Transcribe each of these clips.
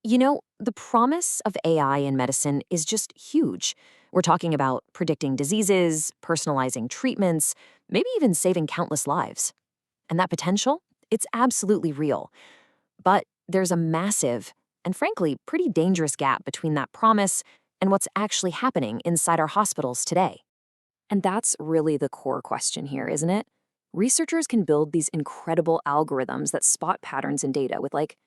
The promise of AI in medicine is just huge. We're talking about predicting diseases, personalizing treatments, maybe even saving countless lives. And that potential, it's absolutely real. But there's a massive, and frankly, pretty dangerous gap between that promise and what's actually happening inside our hospitals today. And that's really the core question here, isn't it? Researchers can build these incredible algorithms that spot patterns in data with like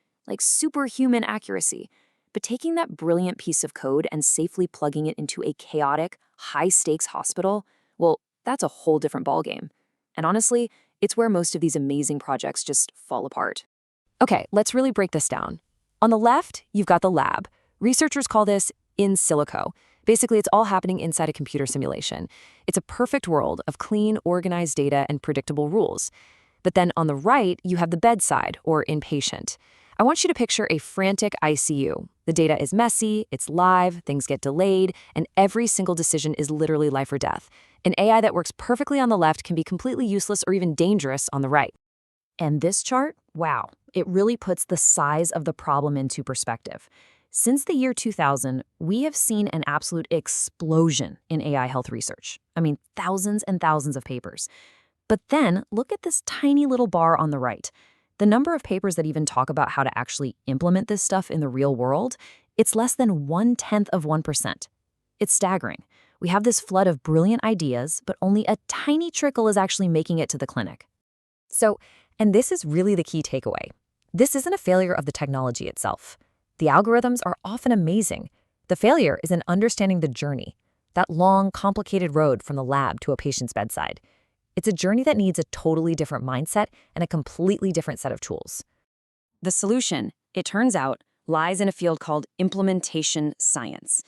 superhuman accuracy. But taking that brilliant piece of code and safely plugging it into a chaotic, high-stakes hospital, well, that's a whole different ballgame. And honestly, it's where most of these amazing projects just fall apart. Okay, let's really break this down. On the left, you've got the lab. Researchers call this in-silico. Basically, it's all happening inside a computer simulation. It's a perfect world of clean, organized data and predictable rules. But then on the right, you have the bedside, or inpatient. I want you to picture a frantic ICU. The data is messy, it's live, things get delayed, and every single decision is literally life or death. An AI that works perfectly on the left can be completely useless or even dangerous on the right. And this chart, wow, it really puts the size of the problem into perspective. Since the year 2000, we have seen an absolute explosion in AI health research. I mean, thousands and thousands of papers. But then look at this tiny little bar on the right. The number of papers that even talk about how to actually implement this stuff in the real world, it's less than 0.1%. It's staggering. We have this flood of brilliant ideas, but only a tiny trickle is actually making it to the clinic. And this is really the key takeaway. This isn't a failure of the technology itself. The algorithms are often amazing. The failure is in understanding the journey, that long, complicated road from the lab to a patient's bedside. It's a journey that needs a totally different mindset and a completely different set of tools. The solution, it turns out, lies in a field called implementation science.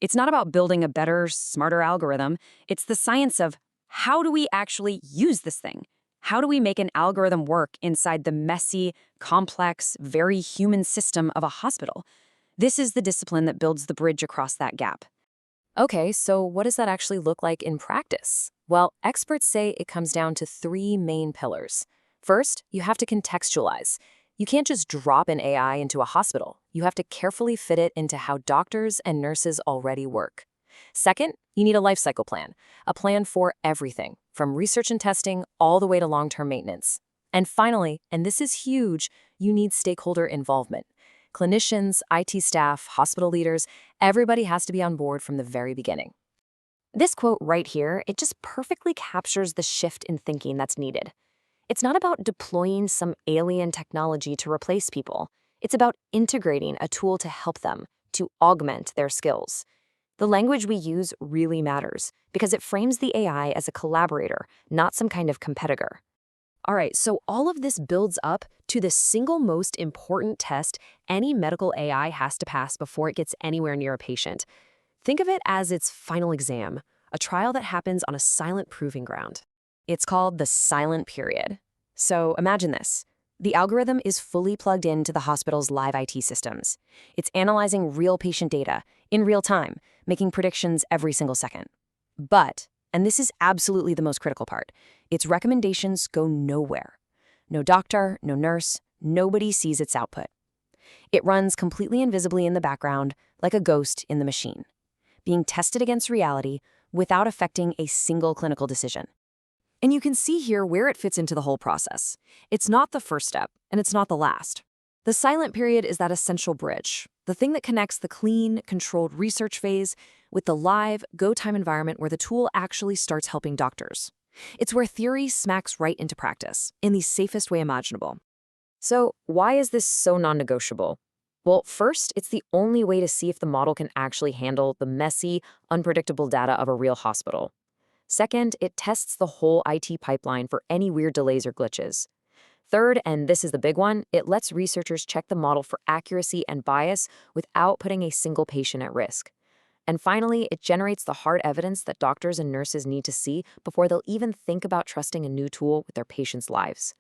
It's not about building a better, smarter algorithm. It's the science of how do we actually use this thing? How do we make an algorithm work inside the messy, complex, very human system of a hospital? This is the discipline that builds the bridge across that gap. Okay, so what does that actually look like in practice? Well, experts say it comes down to 3 main pillars. First, you have to contextualize. You can't just drop an AI into a hospital. You have to carefully fit it into how doctors and nurses already work. Second, you need a lifecycle plan, a plan for everything, from research and testing all the way to long-term maintenance. And finally, and this is huge, you need stakeholder involvement. Clinicians, IT staff, hospital leaders, everybody has to be on board from the very beginning. This quote right here, it just perfectly captures the shift in thinking that's needed. It's not about deploying some alien technology to replace people. It's about integrating a tool to help them, to augment their skills. The language we use really matters because it frames the AI as a collaborator, not some kind of competitor. All right, so all of this builds up to the single most important test any medical AI has to pass before it gets anywhere near a patient. Think of it as its final exam, a trial that happens on a silent proving ground. It's called the silent period. So imagine this. The algorithm is fully plugged into the hospital's live IT systems. It's analyzing real patient data in real time, making predictions every single second. But, and this is absolutely the most critical part, its recommendations go nowhere. No doctor, no nurse, nobody sees its output. It runs completely invisibly in the background, like a ghost in the machine, being tested against reality without affecting a single clinical decision. And you can see here where it fits into the whole process. It's not the first step, and it's not the last. The silent period is that essential bridge, the thing that connects the clean, controlled research phase with the live, go-time environment where the tool actually starts helping doctors. It's where theory smacks right into practice, in the safest way imaginable. So why is this so non-negotiable? Well, first, it's the only way to see if the model can actually handle the messy, unpredictable data of a real hospital. Second, it tests the whole IT pipeline for any weird delays or glitches. Third, and this is the big one, it lets researchers check the model for accuracy and bias without putting a single patient at risk. And finally, it generates the hard evidence that doctors and nurses need to see before they'll even think about trusting a new tool with their patients' lives.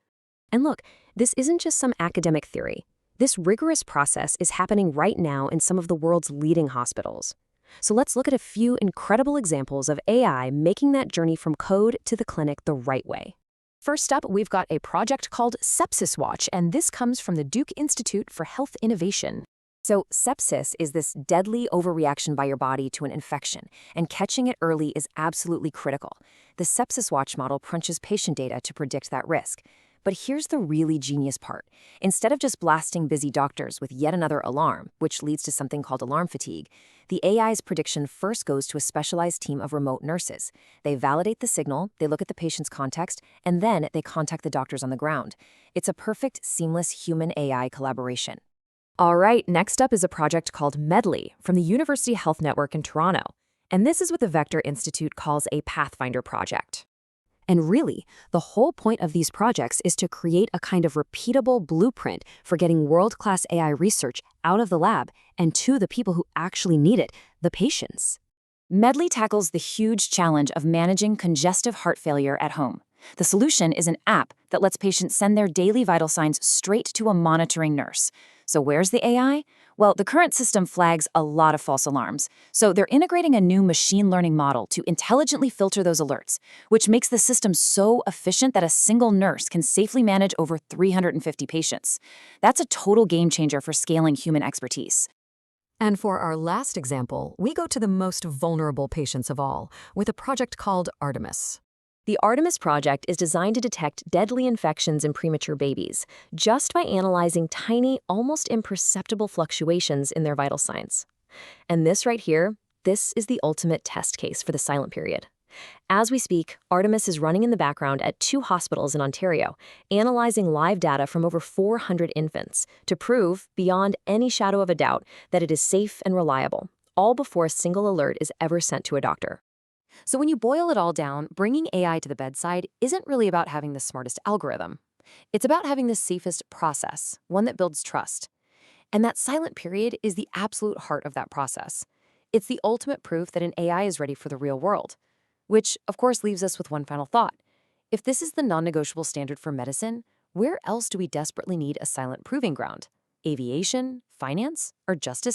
And look, this isn't just some academic theory. This rigorous process is happening right now in some of the world's leading hospitals. So let's look at a few incredible examples of AI making that journey from code to the clinic the right way. First up, we've got a project called Sepsis Watch, and this comes from the Duke Institute for Health Innovation. So, sepsis is this deadly overreaction by your body to an infection, and catching it early is absolutely critical. The Sepsis Watch model crunches patient data to predict that risk. But here's the really genius part. Instead of just blasting busy doctors with yet another alarm, which leads to something called alarm fatigue, the AI's prediction first goes to a specialized team of remote nurses. They validate the signal, they look at the patient's context, and then they contact the doctors on the ground. It's a perfect, seamless human-AI collaboration. All right, next up is a project called Medly from the University Health Network in Toronto. And this is what the Vector Institute calls a Pathfinder project. And really, the whole point of these projects is to create a kind of repeatable blueprint for getting world-class AI research out of the lab and to the people who actually need it, the patients. Medly tackles the huge challenge of managing congestive heart failure at home. The solution is an app that lets patients send their daily vital signs straight to a monitoring nurse. So where's the AI? Well, the current system flags a lot of false alarms. So they're integrating a new machine learning model to intelligently filter those alerts, which makes the system so efficient that a single nurse can safely manage over 350 patients. That's a total game changer for scaling human expertise. And for our last example, we go to the most vulnerable patients of all, with a project called Artemis. The Artemis project is designed to detect deadly infections in premature babies, just by analyzing tiny, almost imperceptible fluctuations in their vital signs. And this right here, this is the ultimate test case for the silent period. As we speak, Artemis is running in the background at 2 hospitals in Ontario, analyzing live data from over 400 infants to prove, beyond any shadow of a doubt, that it is safe and reliable, all before a single alert is ever sent to a doctor. So when you boil it all down, bringing AI to the bedside isn't really about having the smartest algorithm. It's about having the safest process, one that builds trust. And that silent period is the absolute heart of that process. It's the ultimate proof that an AI is ready for the real world. Which, of course, leaves us with one final thought. If this is the non-negotiable standard for medicine, where else do we desperately need a silent proving ground? Aviation, finance, or justice?